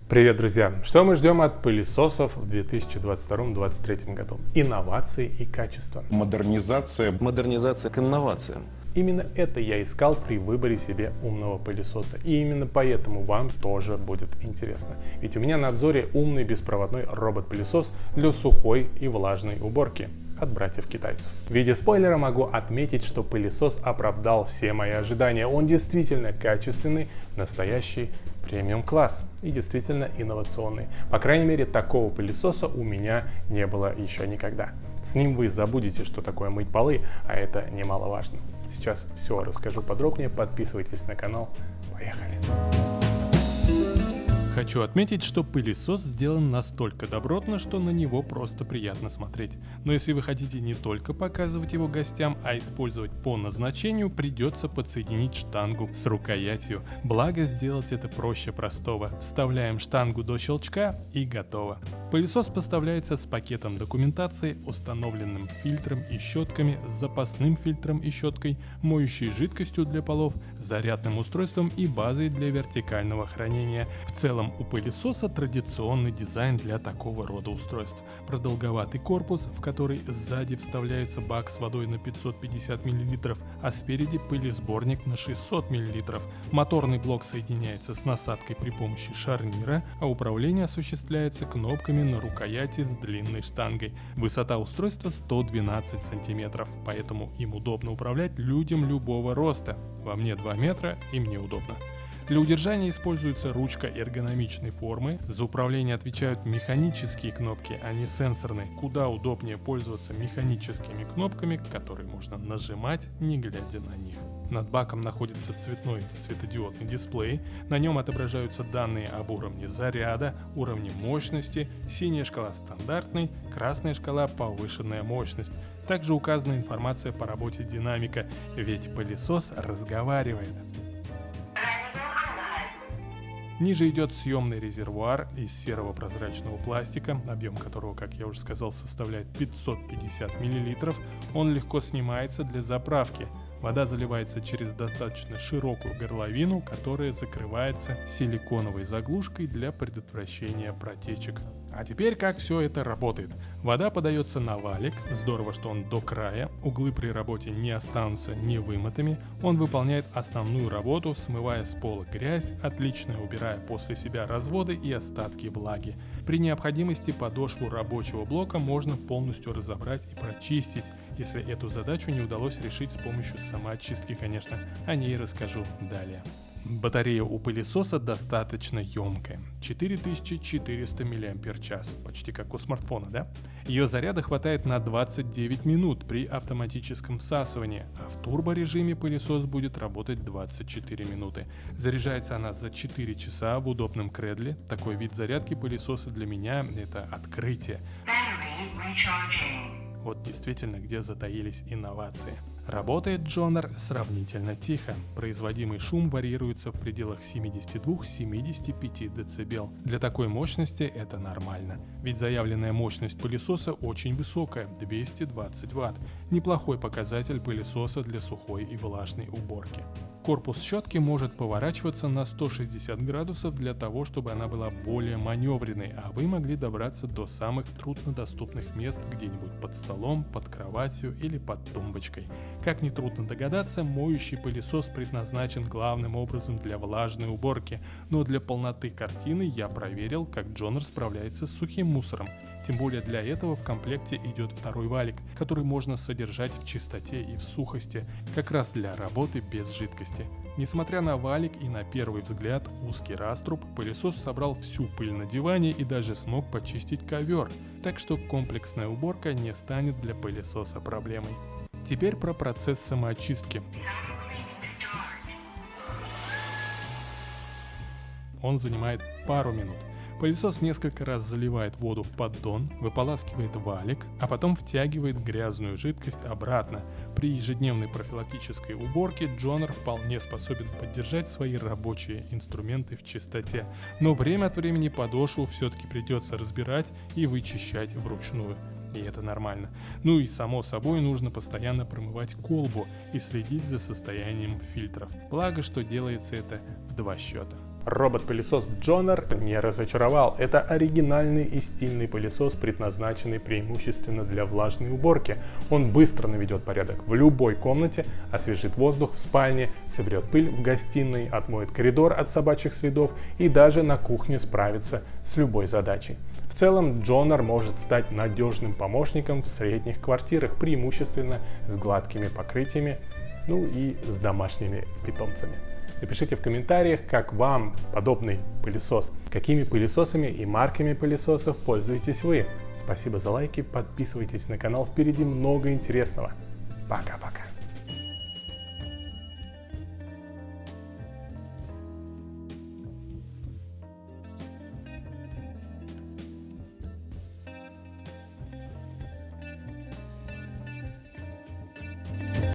Привет, друзья! Что мы ждем от пылесосов в 2022-2023 году? Инновации и качество. Модернизация Модернизация к инновациям. Именно это я искал при выборе себе умного пылесоса. И именно поэтому вам тоже будет интересно. Ведь у меня на обзоре умный беспроводной робот-пылесос для сухой и влажной уборки от братьев-китайцев. В виде спойлера могу отметить, что пылесос оправдал все мои ожидания. Он действительно качественный, настоящий премиум-класс и действительно инновационный. По крайней мере, такого пылесоса у меня не было еще никогда. С ним вы забудете, что такое мыть полы, а это немаловажно. Сейчас все расскажу подробнее, подписывайтесь на канал. Поехали! Хочу отметить, что пылесос сделан настолько добротно, что на него просто приятно смотреть. Но если вы хотите не только показывать его гостям, а использовать по назначению, придется подсоединить штангу с рукоятью. Благо, сделать это проще простого. Вставляем штангу до щелчка и готово. Пылесос поставляется с пакетом документации, установленным фильтром и щетками, запасным фильтром и щеткой, моющей жидкостью для полов, зарядным устройством и базой для вертикального хранения. В целом у пылесоса традиционный дизайн для такого рода устройств. Продолговатый корпус, в который сзади вставляется бак с водой на 550 мл, а спереди пылесборник на 600 мл. Моторный блок соединяется с насадкой при помощи шарнира, а управление осуществляется кнопками на рукояти с длинной штангой. Высота устройства 112 см, поэтому им удобно управлять людям любого роста. Во мне 2 метра и мне удобно. Для удержания используется ручка эргономичной формы. За управление отвечают механические кнопки, а не сенсорные. Куда удобнее пользоваться механическими кнопками, которые можно нажимать, не глядя на них. Над баком находится цветной светодиодный дисплей. На нем отображаются данные об уровне заряда, уровне мощности, синяя шкала стандартный, красная шкала повышенная мощность. Также указана информация по работе динамика, ведь пылесос разговаривает. Ниже идет съемный резервуар из серого прозрачного пластика, объем которого, как я уже сказал, составляет 550 мл. Он легко снимается для заправки. Вода заливается через достаточно широкую горловину, которая закрывается силиконовой заглушкой для предотвращения протечек. А теперь как все это работает? Вода подается на валик, здорово, что он до края, углы при работе не останутся невымытыми, он выполняет основную работу, смывая с пола грязь, отлично убирая после себя разводы и остатки влаги. При необходимости подошву рабочего блока можно полностью разобрать и прочистить, если эту задачу не удалось решить с помощью самоочистки, конечно. О ней расскажу далее. Батарея у пылесоса достаточно емкая, 4400 мАч, почти как у смартфона, да? Ее заряда хватает на 29 минут при автоматическом всасывании, а в турборежиме пылесос будет работать 24 минуты. Заряжается она за 4 часа в удобном кредле. Такой вид зарядки пылесоса для меня – это открытие. Вот действительно, где затаились инновации. Работает Джонер сравнительно тихо. Производимый шум варьируется в пределах 72-75 дБ. Для такой мощности это нормально. Ведь заявленная мощность пылесоса очень высокая – 220 Вт. Неплохой показатель пылесоса для сухой и влажной уборки. Корпус щетки может поворачиваться на 160 градусов для того, чтобы она была более маневренной, а вы могли добраться до самых труднодоступных мест где-нибудь под столом, под кроватью или под тумбочкой. Как нетрудно догадаться, моющий пылесос предназначен главным образом для влажной уборки, но для полноты картины я проверил, как Джонер справляется с сухим мусором. Тем более для этого в комплекте идет второй валик, который можно содержать в чистоте и в сухости, как раз для работы без жидкости. Несмотря на валик и на первый взгляд узкий раструб, пылесос собрал всю пыль на диване и даже смог почистить ковер, так что комплексная уборка не станет для пылесоса проблемой. Теперь про процесс самоочистки. Он занимает пару минут. Пылесос несколько раз заливает воду в поддон, выполаскивает валик, а потом втягивает грязную жидкость обратно. При ежедневной профилактической уборке Джонер вполне способен поддержать свои рабочие инструменты в чистоте. Но время от времени подошву все-таки придется разбирать и вычищать вручную. И это нормально. Ну и само собой нужно постоянно промывать колбу и следить за состоянием фильтров. Благо, что делается это в 2 счета. Робот-пылесос Джонар не разочаровал. Это оригинальный и стильный пылесос, предназначенный преимущественно для влажной уборки. Он быстро наведет порядок в любой комнате, освежит воздух в спальне, соберет пыль в гостиной, отмоет коридор от собачьих следов и даже на кухне справится с любой задачей. В целом, Джонар может стать надежным помощником в средних квартирах, преимущественно с гладкими покрытиями, ну и с домашними питомцами. Напишите в комментариях, как вам подобный пылесос, какими пылесосами и марками пылесосов пользуетесь вы. Спасибо за лайки, подписывайтесь на канал, впереди много интересного. Пока-пока.